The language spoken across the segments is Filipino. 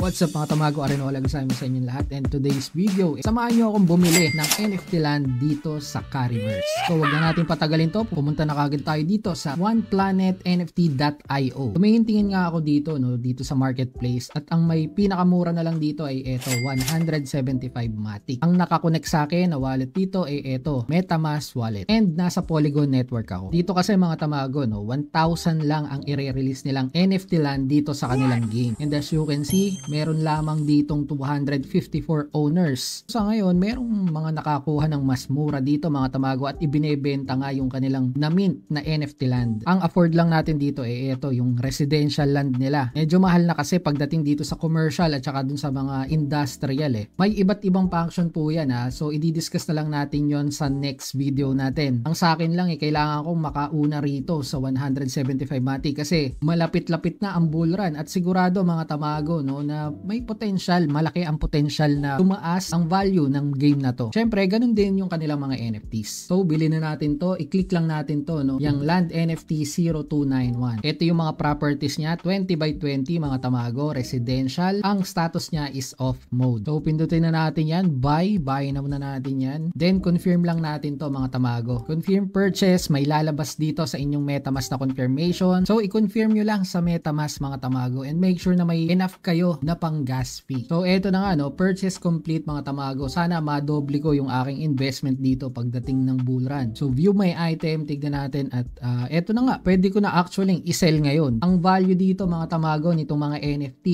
What's up mga tamago, Arenola Gasay mo sa inyong lahat, and today's video, samahan nyo akong bumili ng NFT land dito sa Cariverse. So wag na natin patagalin to, pumunta na kagad tayo dito sa oneplanetnft.io. Tumingin-tingin nga ako dito, dito sa marketplace, at ang may pinakamura na lang dito ay eto, 175 Matic. Ang nakakonect sa akin na wallet dito ay eto, MetaMask wallet, and nasa Polygon network ako. Dito kasi mga tamago, 1,000 lang ang i-release nilang NFT land dito sa kanilang game. And as you can see, meron lamang ditong 254 owners. Sa ngayon, merong mga nakakuha ng mas mura dito mga tamago at ibinebenta nga yung kanilang na-mint na NFT land. Ang afford lang natin dito ito yung residential land nila. Medyo mahal na kasi pagdating dito sa commercial at saka dun sa mga industrial May iba't ibang function po yan So i-discuss na lang natin yon sa next video natin. Ang sa akin lang kailangan kong makauna rito sa 175 Matic kasi malapit-lapit na ang bull run at sigurado mga tamago na may potential, malaki ang potential na tumaas ang value ng game na to. Syempre, ganun din yung kanilang mga NFTs. So, bilhin na natin to, i-click lang natin to, yung Land NFT 0291. Ito yung mga properties niya, 20 by 20 mga tamago, residential. Ang status niya is off mode. So, pindutin na natin yan, buy na muna natin yan. Then, confirm lang natin to mga tamago. Confirm purchase, may lalabas dito sa inyong MetaMask na confirmation. So, i-confirm nyo lang sa MetaMask mga tamago and make sure na may enough kayo na pang gas fee. So eto na nga purchase complete mga tamago. Sana madoble ko yung aking investment dito pagdating ng bull run. So view my item, tignan natin at eto na nga, pwede ko na actually i-sell ngayon. Ang value dito mga tamago nitong mga NFT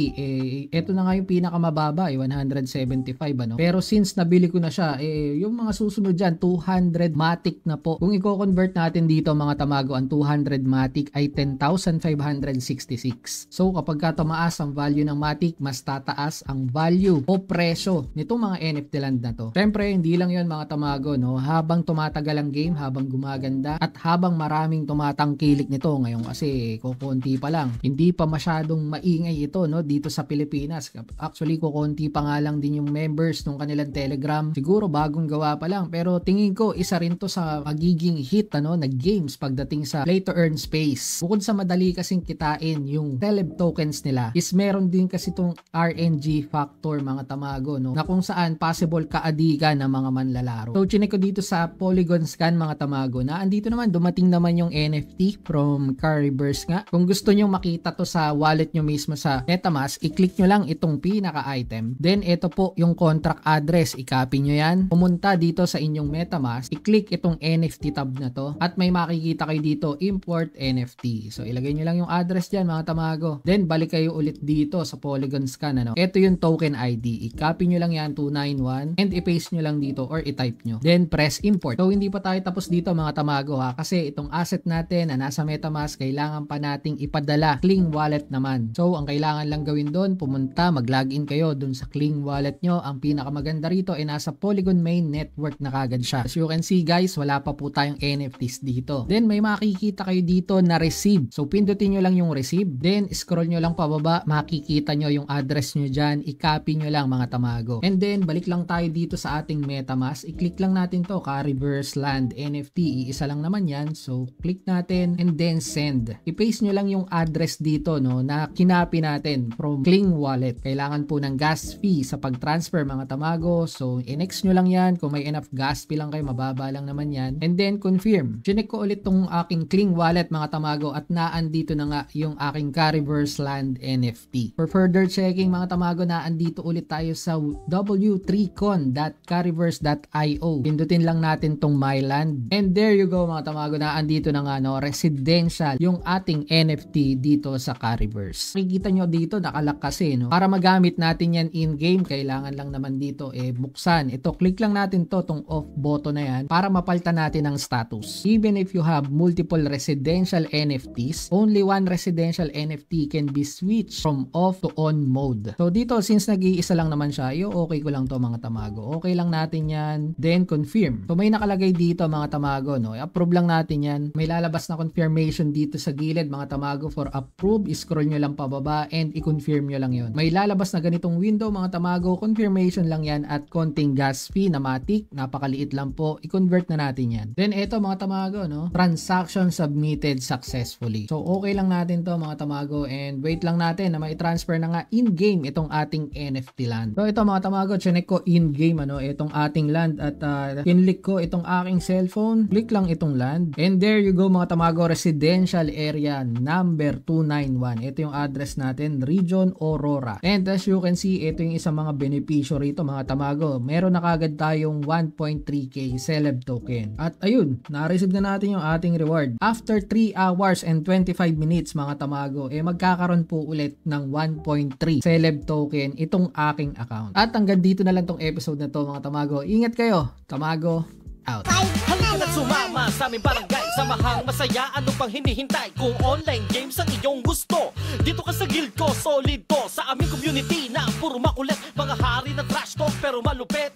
eto na nga yung pinakamababa 175 Pero since nabili ko na siya yung mga susunod dyan 200 Matic na po. Kung i-convert natin dito mga tamago, ang 200 Matic ay 10,566. So kapag tumaas ang value ng Matic, mas tataas ang value o presyo nitong mga NFT land na to. Siyempre, hindi lang yon mga tamago, habang tumatagal ang game, habang gumaganda, at habang maraming tumatangkilik nito ngayon kasi kukunti pa lang. Hindi pa masyadong maingay ito dito sa Pilipinas. Actually, kukunti pa nga lang din yung members ng kanilang Telegram. Siguro bagong gawa pa lang. Pero tingin ko, isa rin to sa magiging hit na games pagdating sa play to earn space. Bukod sa madali kasing kitain yung celeb tokens nila, is meron din kasi itong RNG factor mga tamago na kung saan possible kaadikan ng mga manlalaro. So chinek ko dito sa Polygon scan mga tamago na andito naman, dumating naman yung NFT from Cariverse nga. Kung gusto nyo makita to sa wallet nyo mismo sa MetaMask, i-click nyo lang itong pinaka-item. Then ito po yung contract address, i-copy nyo yan. Pumunta dito sa inyong MetaMask, i-click itong NFT tab na to at may makikita kayo dito, import NFT. So ilagay nyo lang yung address dyan mga tamago. Then balik kayo ulit dito sa Polygon scan Ito yung token ID. I-copy nyo lang yan 291 and i-paste nyo lang dito or i-type nyo. Then press import. So hindi pa tayo tapos dito mga tamago kasi itong asset natin na nasa MetaMask kailangan pa nating ipadala Kling wallet naman. So ang kailangan lang gawin doon, pumunta, mag-login kayo doon sa Kling wallet nyo. Ang pinakamaganda rito ay nasa Polygon main network na kagad siya. As you can see guys, wala pa po tayong NFTs dito. Then may makikita kayo dito na receive. So pindutin nyo lang yung receive. Then scroll nyo lang pababa, makikita nyo yung address nyo dyan, i-copy nyo lang mga tamago. And then, balik lang tayo dito sa ating MetaMask. I-click lang natin to, Cariverse Land NFT. Iisa lang naman yan. So, click natin and then send. I-paste nyo lang yung address dito na kinapi natin from Kling Wallet. Kailangan po ng gas fee sa pag-transfer mga tamago. So, i-next nyo lang yan. Kung may enough gas fee lang kayo, mababa lang naman yan. And then, confirm. Chinek ko ulit tong aking Kling Wallet mga tamago at naandito na nga yung aking Cariverse Land NFT. For further checking mga tamago, na andito ulit tayo sa w3con.cariverse.io. Pindutin lang natin tong My Land. And there you go mga tamago, na andito na nga residential yung ating NFT dito sa Cariverse. Makikita nyo dito nakalock kasi para magamit natin yan in-game, kailangan lang naman dito buksan. Ito, click lang natin tong off button na yan para mapalitan natin ang status. Even if you have multiple residential NFTs, only one residential NFT can be switched from off to on mode. So dito, since nag-iisa lang naman siya, okay ko lang to mga tamago. Okay lang natin yan. Then confirm. So may nakalagay dito mga tamago, i-approve lang natin yan. May lalabas na confirmation dito sa gilid mga tamago for approve. I-scroll nyo lang pababa and i-confirm nyo lang yon. May lalabas na ganitong window mga tamago. Confirmation lang yan at konting gas fee na Matic. Napakaliit lang po. I-convert na natin yan. Then ito mga tamago, transaction submitted successfully. So okay lang natin to mga tamago and wait lang natin na ma-transfer na nga in in-game itong ating NFT land. So ito mga tamago, chinek ko in-game itong ating land at kinlik ko itong aking cellphone. Click lang itong land. And there you go mga tamago, residential area number 291. Ito yung address natin, Region Aurora. And as you can see, ito yung isang mga benepisyo rito mga tamago. Meron na kagad tayong 1.3k celeb token. At ayun, na-receive na natin yung ating reward. After 3 hours and 25 minutes mga tamago, magkakaroon po ulit ng 1.3 celeb token itong aking account. At hanggang dito na lang tong episode na to mga tamago. Ingat kayo, tamago out. Halika na't sumama sa aming barangay, samahang masaya, ano pang hinihintay? Kung online games ang iyong gusto, dito ka sa guild ko, solid to. Sa aming community na puro makulit, mga hari na trash talk pero malupit.